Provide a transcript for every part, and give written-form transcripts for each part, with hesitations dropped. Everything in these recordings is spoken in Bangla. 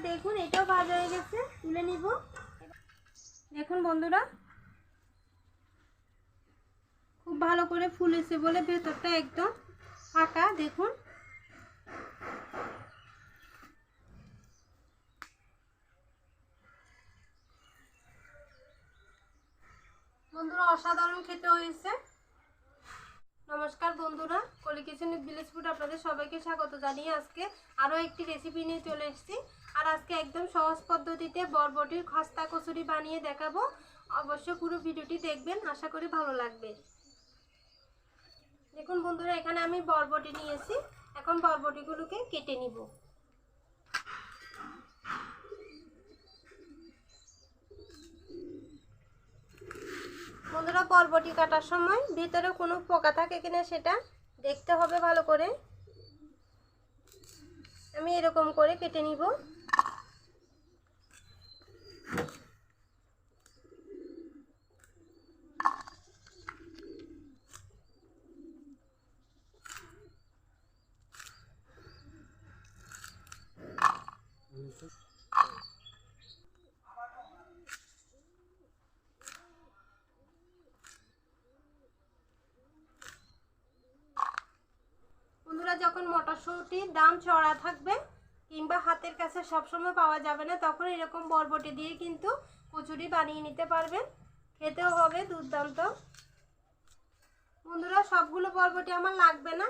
দেখুন এটাও ভাজা হয়ে গেছে, তুলে নিব। দেখুন বন্ধুরা খুব ভালো করে ফুলেছে বলে ভেতরটা একদম ফাঁকা। দেখুন বন্ধুরা অসাধারণ খেতে হয়েছে। নমস্কার বন্ধুরা, কলি কিচেন উইথ ভিলেজ ফুড আপনাদের সবাইকে স্বাগত জানিয়ে আজকে আরও একটি রেসিপি নিয়ে চলে এসেছি। আর আজকে একদম সহজ পদ্ধতিতে বরবটির খাস্তা কচুরি বানিয়ে দেখাবো। অবশ্যই পুরো ভিডিওটি দেখবেন, আশা করি ভালো লাগবে। দেখুন বন্ধুরা এখানে আমি বরবটি নিয়েছি, এখন বরবটিগুলোকে কেটে নিব। বন্ধুরা বরবটি কাটার সময় ভিতরে কোনো পোকা থাকে কিনা সেটা দেখতে হবে ভালো করে। আমি এরকম করে কেটে নিব। বন্ধুরা যখন মটরশুঁটির দাম চড়া থাকবে কিংবা হাতের কাছে সবসময় পাওয়া যাবে না, তখন এরকম বরবটি দিয়ে কিন্তু কচুরি বানিয়ে নিতে পারবেন। খেতেও হবে দুর্দান্ত। বন্ধুরা সবগুলো বরবটি আমার লাগবে না,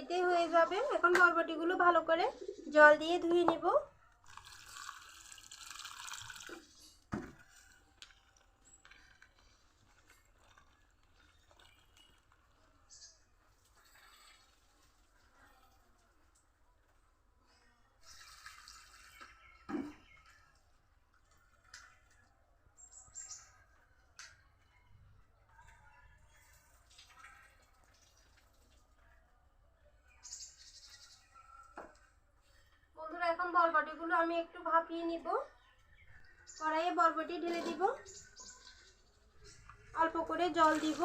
এতেই হয়ে যাবে। এখন বরবটিগুলো ভালো করে জল দিয়ে ধুয়ে নিব। বন্ধুরা এখন বরবটিগুলো আমি একটু ভাপিয়ে নিব। কড়াইয়ে বরবটি ঢেলে দিব, অল্প করে জল দিব।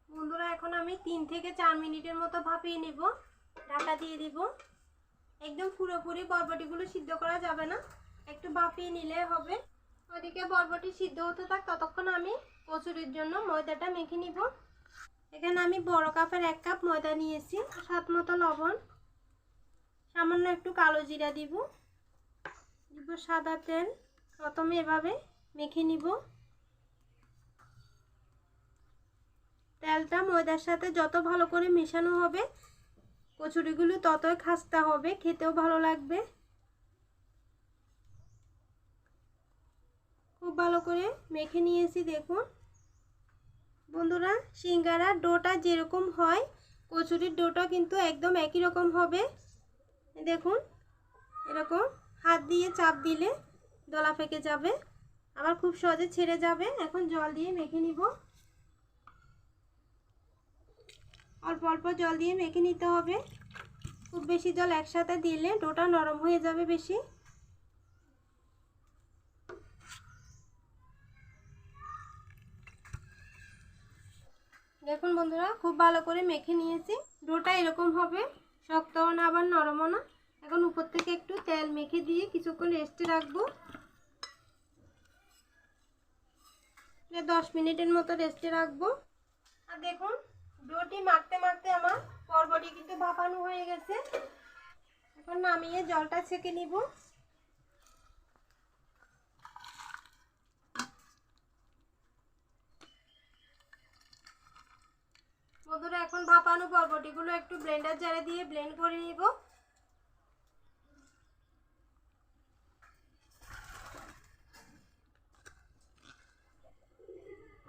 বন্ধুরা এখন আমি 3 থেকে 4 মিনিটের মতো ভাপিয়ে নিব। ঢাকা দিয়ে দিব। একদম পুরোপুরি বরবটিগুলো সিদ্ধ করা যাবে না, একটু ভাপিয়ে নিলে হবে। ওদিকে বরবটি সিদ্ধ হতে থাক, ততক্ষণ আমি কচুরির জন্য ময়দাটা মেখে নিব। এখানে আমি বড় কাপের 1 কাপ ময়দা নিয়েছি, স্বাদ মতো লবণ, সামান্য একটু কালো জিরা দিব, সাদা তেল। প্রথমে এভাবে মেখে নিব। তেলটা ময়দার সাথে যত ভালো করে মেশানো হবে কচুরিগুলো ততই খাস্তা হবে, খেতেও ভালো লাগবে। খুব ভালো করে মেখে নিয়েছি। দেখুন বন্ধুরা সিঙ্গারার ডোটা যেরকম হয় কচুরির ডোটা কিন্তু একদম একই রকম হবে। দেখুন এরকম হাত দিয়ে চাপ দিলে দলা ফেকে যাবে, আবার খুব সহজে ছেড়ে যাবে। এখন জল দিয়ে মেখে নিব। অল্প অল্প জল দিয়ে মেখে নিতে হবে, খুব বেশি জল একসাথে দিলে ডোটা নরম হয়ে যাবে বেশি। দেখুন বন্ধুরা খুব ভালো করে মেখে নিয়েছি। ডোটা এরকম হবে, শক্তও না আবার নরমও না। এখন উপর থেকে একটু তেল মেখে দিয়ে কিছুক্ষণ রেস্টে রাখবো। 10 মিনিটের মতো রেস্টে রাখবো। আর দেখুন ডোটি মাখতে মাখতে আমার বরবটি কিন্তু ভাপানো হয়ে গেছে। এখন নামিয়ে জলটা ছেঁকে নিব। বন্ধুরা এখন ভাপানো বরবটিগুলো একটু ব্লেন্ডার জারে দিয়ে ব্লেন্ড করে নিব।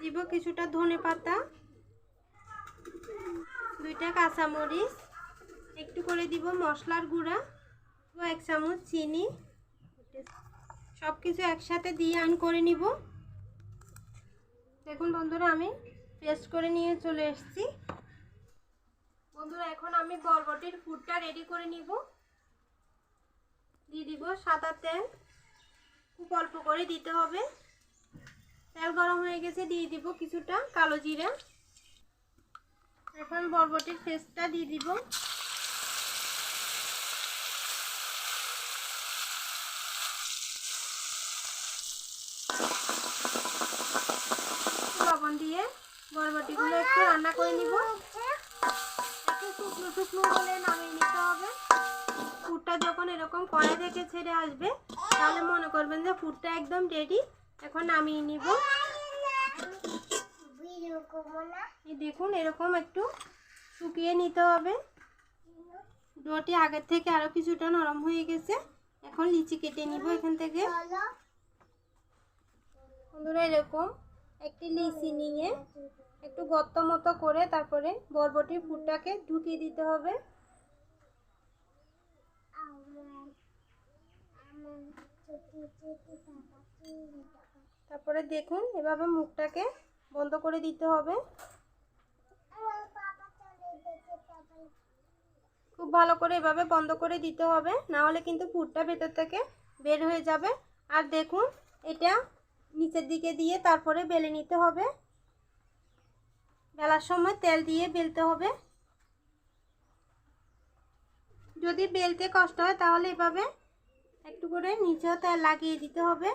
দিব কিছুটা ধনে পাতা, 2টা কাঁচামরিচ, একটু করে দিব মশলার গুঁড়া ও 1 চামচ চিনি। সব কিছু একসাথে দিয়ে আন করে নিব। দেখুন বন্ধুরা আমি পেস্ট করে নিয়ে চলে এসেছি। বন্ধুরা এখন আমি বরবটির পুরটা রেডি করে নিব। দিয়ে দিব সাদা তেল, খুব অল্প করে দিতে হবে। তেল গরম হয়ে গেছে, দিয়ে দিব কিছুটা কালো জিরা। এখন বরবটির পেস্টটা দিয়ে দিব। ঢাকন দিয়ে বরবটিগুলো একটু রান্না করে নিব। একটু শুকনো শুকনো হলে নামিয়ে নিতে হবে। পুরটা যখন এরকম কড়াই থেকে ছেড়ে আসবে তাহলে মনে করবেন যে পুরটা একদম রেডি। এখন নামিয়ে নিব। এই দেখুন এরকম একটু শুকিয়ে নিতে হবে। ডোটি আগের থেকে আরো কিছুটা নরম হয়ে গেছে। এখন লিচি কেটে নিব এখান থেকে। বন্ধুরা এরকম একটি লিচি নিয়ে একটু গর্ত মতো করে তারপরে বরবটির পুরটাকে ঢুকিয়ে দিতে হবে। তারপরে দেখুন এভাবে মুখটাকে বন্ধ করে দিতে হবে। খুব ভালো করে এভাবে বন্ধ করে দিতে হবে, না হলে কিন্তু পুরটা ভেতর থেকে বের হয়ে যাবে। আর দেখুন এটা নিচের দিকে দিয়ে তারপরে বেলে নিতে হবে। বেলার সময় তেল দিয়ে বেলতে হবে। যদি বেলতে কষ্ট হয় তাহলে এভাবে একটু করে নিচেও তেল লাগিয়ে দিতে হবে।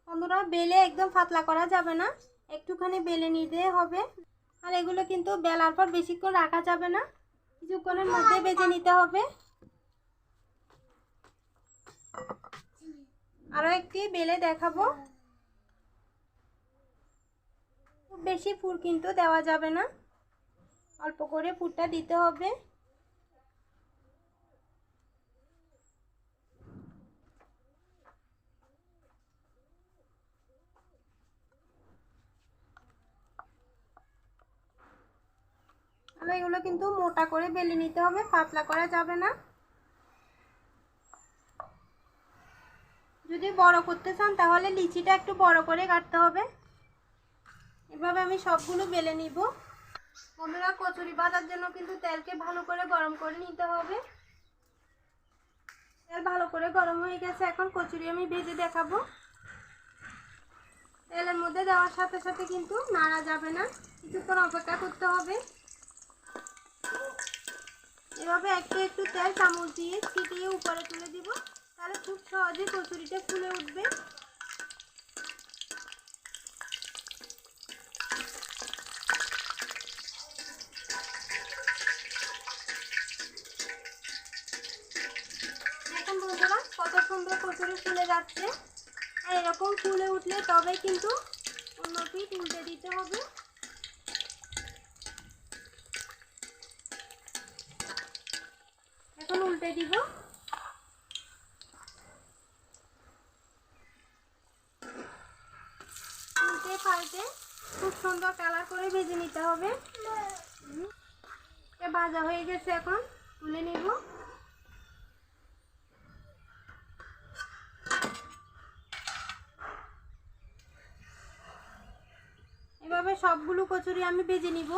বন্ধুরা বেলে একদম পাতলা করা যাবে না, একটুখানি বেলে নিতে হবে। আর এগুলো কিন্তু বেলার পর বেশিক্ষণ রাখা যাবে না, কিছুক্ষণের মধ্যে বেজে নিতে হবে। আরো একটি বেলে দেখাবো। খুব বেশি পুর কিন্তু দেওয়া যাবে না, অল্প করে পুরটা দিতে হবে। আর এগুলো কিন্তু মোটা করে বেলে নিতে হবে, পাতলা করা যাবে না। যদি বড় করতে চান তাহলে লিচিটা একটু বড় করে কাটতে হবে। এভাবে আমি সবগুলো বেলে নিব। বন্ধুরা কচুরি ভাজার জন্য কিন্তু তেলকে ভালো করে গরম করে নিতে হবে। তেল ভালো করে গরম হয়ে গেছে, এখন কচুরি আমি ভেজে দেখাবো। তেলের মধ্যে দেওয়ার সাথে সাথে কিন্তু নাড়া যাবে না, কিছুক্ষণ অপেক্ষা করতে হবে। এভাবে একটু একটু তেল চামচ দিয়ে ছিটিয়ে উপরে তুলে দিব, তাহলে খুব সহজে কচুরিটা ফুলে উঠবে। দেখুন বন্ধুরা কত সুন্দর কচুরি ফুলে যাচ্ছে। আর এরকম ফুলে উঠলে তবে কিন্তু অন্য পিঠ উল্টে দিতে হবে। এখন উল্টে দিব। উল্টে পাল্টে খুব সুন্দর কালার করে ভেজে নিতে হবে। ভাজা হয়ে গেছে, এখন তুলে নিব। এভাবে সবগুলো কচুরি আমি ভেজে নিব।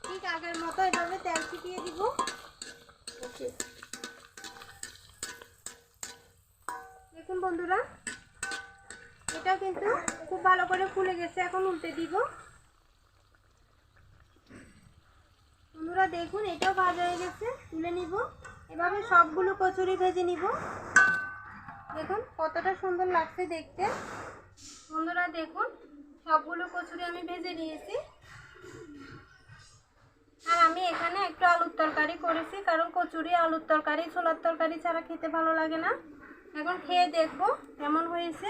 ঠিক আগের মতো এভাবে তেল ছিটিয়ে দিব। দেখুন বন্ধুরা এটা কিন্তু খুব ভালো করে ফুলে গেছে, এখন উল্টে দিব। বন্ধুরা দেখুন এটাও ভাজা হয়ে গেছে, তুলে নিব। এভাবে সবগুলো কচুরি ভেজে নিব। দেখুন কতটা সুন্দর লাগছে দেখতে। বন্ধুরা দেখুন সবগুলো কচুরি আমি ভেজে নিয়েছি। আর আমি এখানে একটু আলুর তরকারি করেছি, কারণ কচুরি আলুর তরকারি ছোলার তরকারি ছাড়া খেতে ভালো লাগে না। এখন খেয়ে দেখবো কেমন হয়েছে।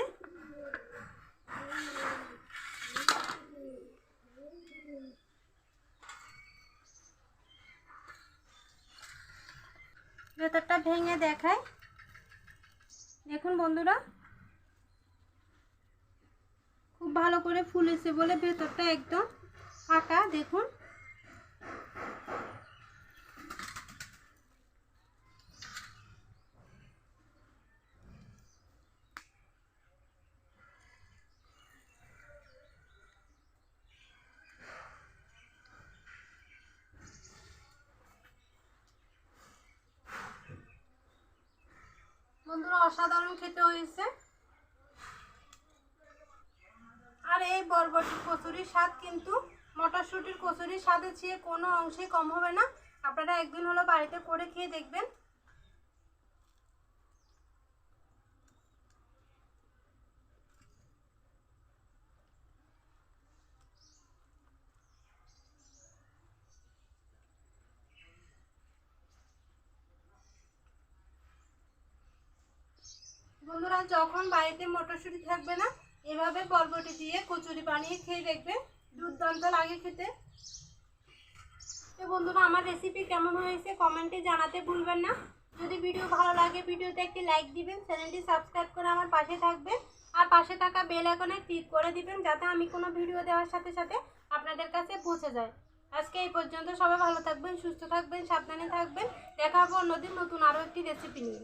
ভেতরটা ভেঙে দেখায়। দেখুন বন্ধুরা খুব ভালো করে ফুলেছে বলে ভেতরটা একদম ফাঁকা। দেখুন বন্ধুরা অসাধারণ খেতে হয়েছে। আর এই বরবটি কচুরির স্বাদ কিন্তু মটরশুঁটির কচুরির স্বাদের চেয়ে কোনো অংশেই কম হবে না। আপনারা একদিন হলো বাড়িতে করে খেয়ে দেখবেন। বন্ধুরা, যখন বাড়িতে মটরশুঁটি থাকবে না, এভাবে বরবটি দিয়ে কচুরি বানিয়ে খেয়ে দেখবেন, দুর্দান্ত লাগে খেতে। তো বন্ধুরা, আমার রেসিপি কেমন হয়েছে কমেন্টে জানাতে ভুলবেন না। যদি ভিডিও ভালো লাগে ভিডিওতে একটি লাইক দিবেন, চ্যানেলটি সাবস্ক্রাইব করে আমার পাশে থাকবেন আর পাশে থাকা বেল আইকনে ক্লিক করে দিবেন, যাতে আমি কোনো ভিডিও দেওয়ার সাথে সাথে আপনাদের কাছে পৌঁছে যায়। আজকে এই পর্যন্ত। সবাই ভালো থাকবেন, সুস্থ থাকবেন, সাবধানে থাকবেন। দেখা হবে অন্যদিন নতুন আরও একটি রেসিপি নিয়ে।